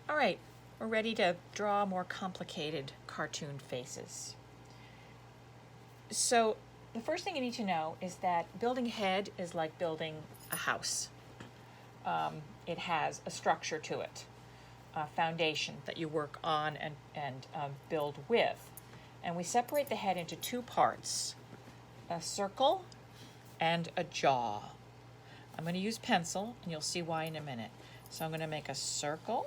All right, we're ready to draw more complicated cartoon faces. So the first thing you need to know is that building a head is like building a house. It has a structure to it, a foundation that you work on and build with. And we separate the head into two parts, a circle and a jaw. I'm going to use pencil, and you'll see why in a minute. So I'm going to make a circle,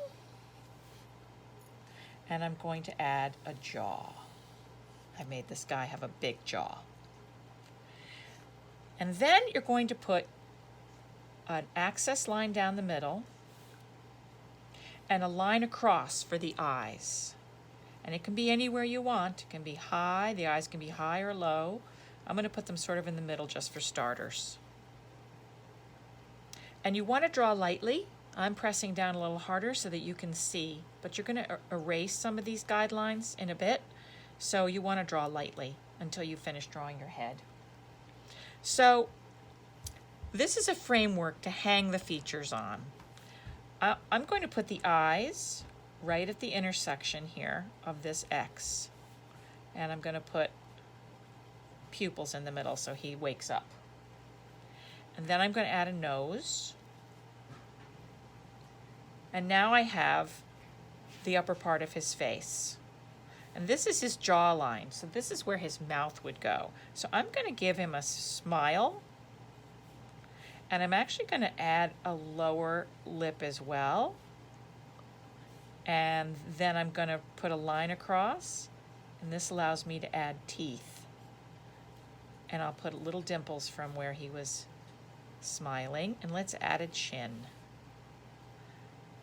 and I'm going to add a jaw. I made this guy have a big jaw. And then you're going to put an access line down the middle and a line across for the eyes. And it can be anywhere you want. It can be high, the eyes can be high or low. I'm going to put them sort of in the middle just for starters. And you want to draw lightly. I'm pressing down a little harder so that you can see, but you're going to erase some of these guidelines in a bit. So you want to draw lightly until you finish drawing your head. So this is a framework to hang the features on. I'm going to put the eyes right at the intersection here of this X. And I'm going to put pupils in the middle so he wakes up. And then I'm going to add a nose. And now I have the upper part of his face. And this is his jawline, so this is where his mouth would go. So I'm going to give him a smile. And I'm actually going to add a lower lip as well. And then I'm going to put a line across. And this allows me to add teeth. And I'll put little dimples from where he was smiling. And let's add a chin.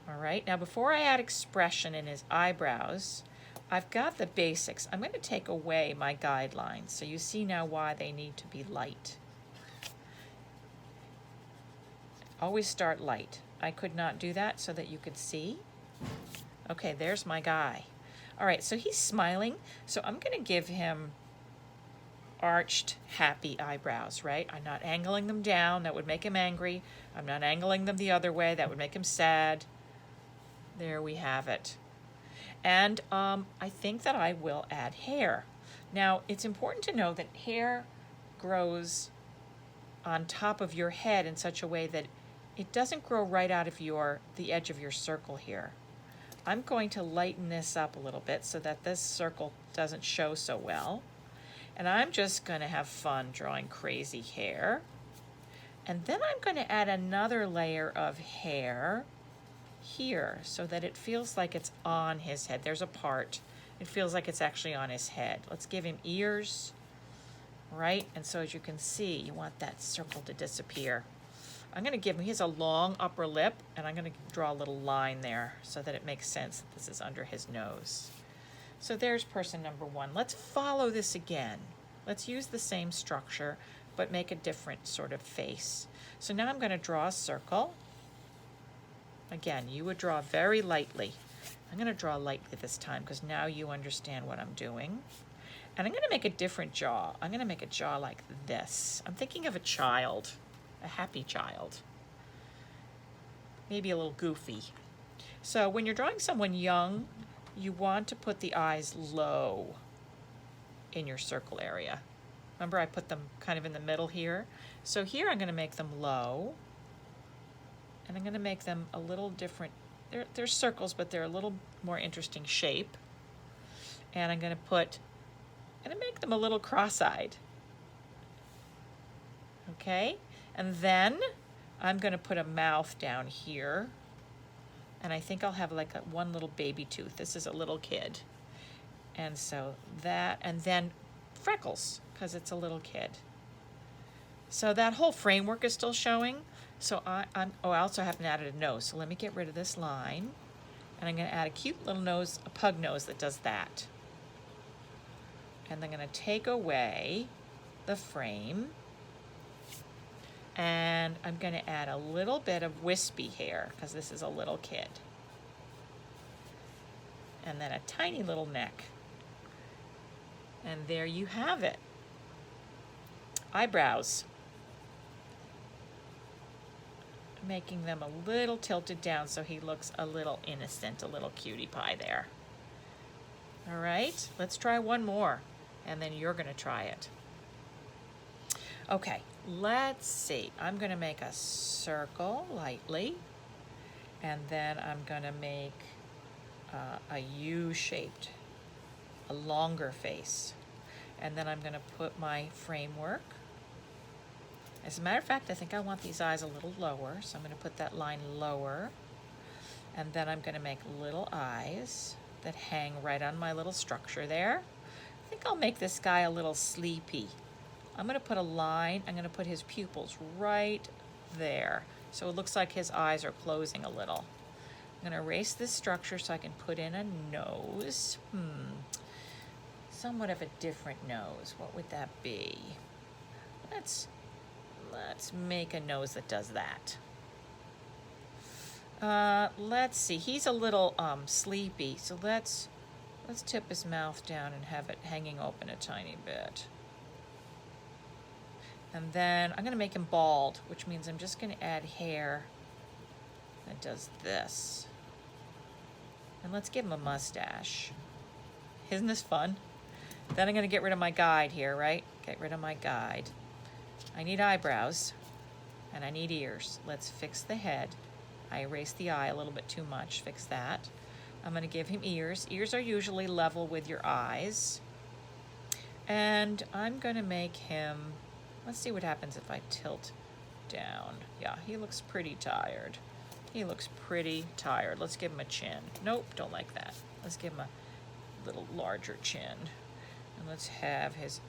All right, now before I add expression in his eyebrows, I've got the basics. I'm going to take away my guidelines, so you see now why they need to be light. Always start light. I could not do that so that you could see. Okay, there's my guy. All right, so he's smiling, so I'm going to give him arched, happy eyebrows, right? I'm not angling them down. That would make him angry. I'm not angling them the other way. That would make him sad. There we have it. And I think that I will add hair. Now, it's important to know that hair grows on top of your head in such a way that it doesn't grow right out of the edge of your circle here. I'm going to lighten this up a little bit so that this circle doesn't show so well. And I'm just going to have fun drawing crazy hair. And then I'm going to add another layer of hair here so that it feels like it's on his head. There's a part. It feels like it's actually on his head. Let's give him ears, right? And so as you can see, you want that circle to disappear. I'm going to give him, he has a long upper lip, and I'm going to draw a little line there so that it makes sense that this is under his nose. So there's person number one. Let's follow this again. Let's use the same structure, but make a different sort of face. So now I'm going to draw a circle. Again, you would draw very lightly. I'm going to draw lightly this time because now you understand what I'm doing. And I'm going to make a different jaw. I'm going to make a jaw like this. I'm thinking of a child, a happy child. Maybe a little goofy. So when you're drawing someone young, you want to put the eyes low in your circle area. Remember, I put them kind of in the middle here. So here I'm going to make them low. And I'm going to make them a little different. They're circles, but they're a little more interesting shape. And I'm going to make them a little cross-eyed. Okay? And then I'm going to put a mouth down here. And I think I'll have like one little baby tooth. This is a little kid. And so that, and then freckles, because it's a little kid. So that whole framework is still showing. So I also haven't added a nose. So let me get rid of this line. And I'm going to add a cute little nose, a pug nose that does that. And I'm going to take away the frame. And I'm going to add a little bit of wispy hair because this is a little kid. And then a tiny little neck. And there you have it. Eyebrows. making them a little tilted down so he looks a little innocent, a little cutie pie there. All right, let's try one more, and then you're gonna try it. Okay, let's see. I'm gonna make a circle lightly, and then I'm gonna make a U-shaped, a longer face. And then I'm gonna put my framework. As a matter of fact, I think I want these eyes a little lower, so I'm gonna put that line lower. And then I'm gonna make little eyes that hang right on my little structure there. I think I'll make this guy a little sleepy. I'm gonna put a line, I'm gonna put his pupils right there. So it looks like his eyes are closing a little. I'm gonna erase this structure so I can put in a nose. Somewhat of a different nose. What would that be? Let's make a nose that does that. Let's see. He's a little sleepy, so let's tip his mouth down and have it hanging open a tiny bit. And then I'm gonna make him bald, which means I'm just gonna add hair that does this. And let's give him a mustache. Isn't this fun? Then I'm gonna get rid of my guide here, right? Get rid of my guide. I need eyebrows and I need ears. Let's fix the head. I erased the eye a little bit too much, fix that. I'm gonna give him ears. Ears are usually level with your eyes. And I'm gonna make him, let's see what happens if I tilt down. Yeah, he looks pretty tired. He looks pretty tired. Let's give him a chin. Nope, don't like that. Let's give him a little larger chin. And let's have his,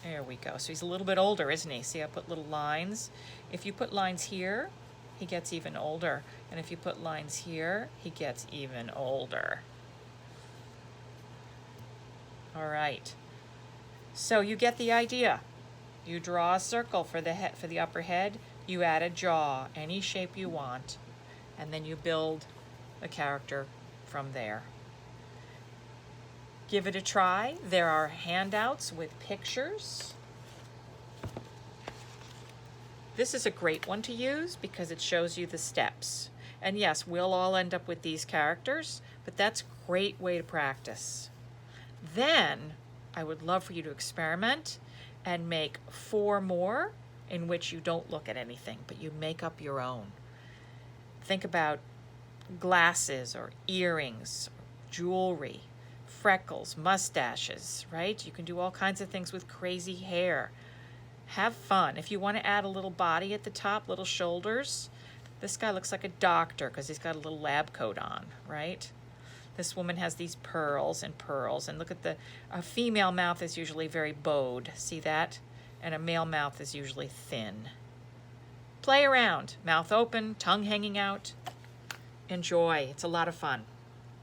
there we go. So he's a little bit older, isn't he? See, I put little lines. If you put lines here, he gets even older. And if you put lines here, he gets even older. All right. So you get the idea. You draw a circle for the head, for the upper head. You add a jaw, any shape you want, and then you build a character from there. Give it a try. There are handouts with pictures. This is a great one to use because it shows you the steps. And yes, we'll all end up with these characters, but that's a great way to practice. Then I would love for you to experiment and make 4 more in which you don't look at anything, but you make up your own. Think about glasses or earrings, jewelry, freckles, mustaches, right? You can do all kinds of things with crazy hair. Have fun. If you want to add a little body at the top, little shoulders, this guy looks like a doctor because he's got a little lab coat on, right? This woman has these pearls, and look at a female mouth is usually very bowed. See that? And a male mouth is usually thin. Play around. Mouth open, tongue hanging out. Enjoy. It's a lot of fun.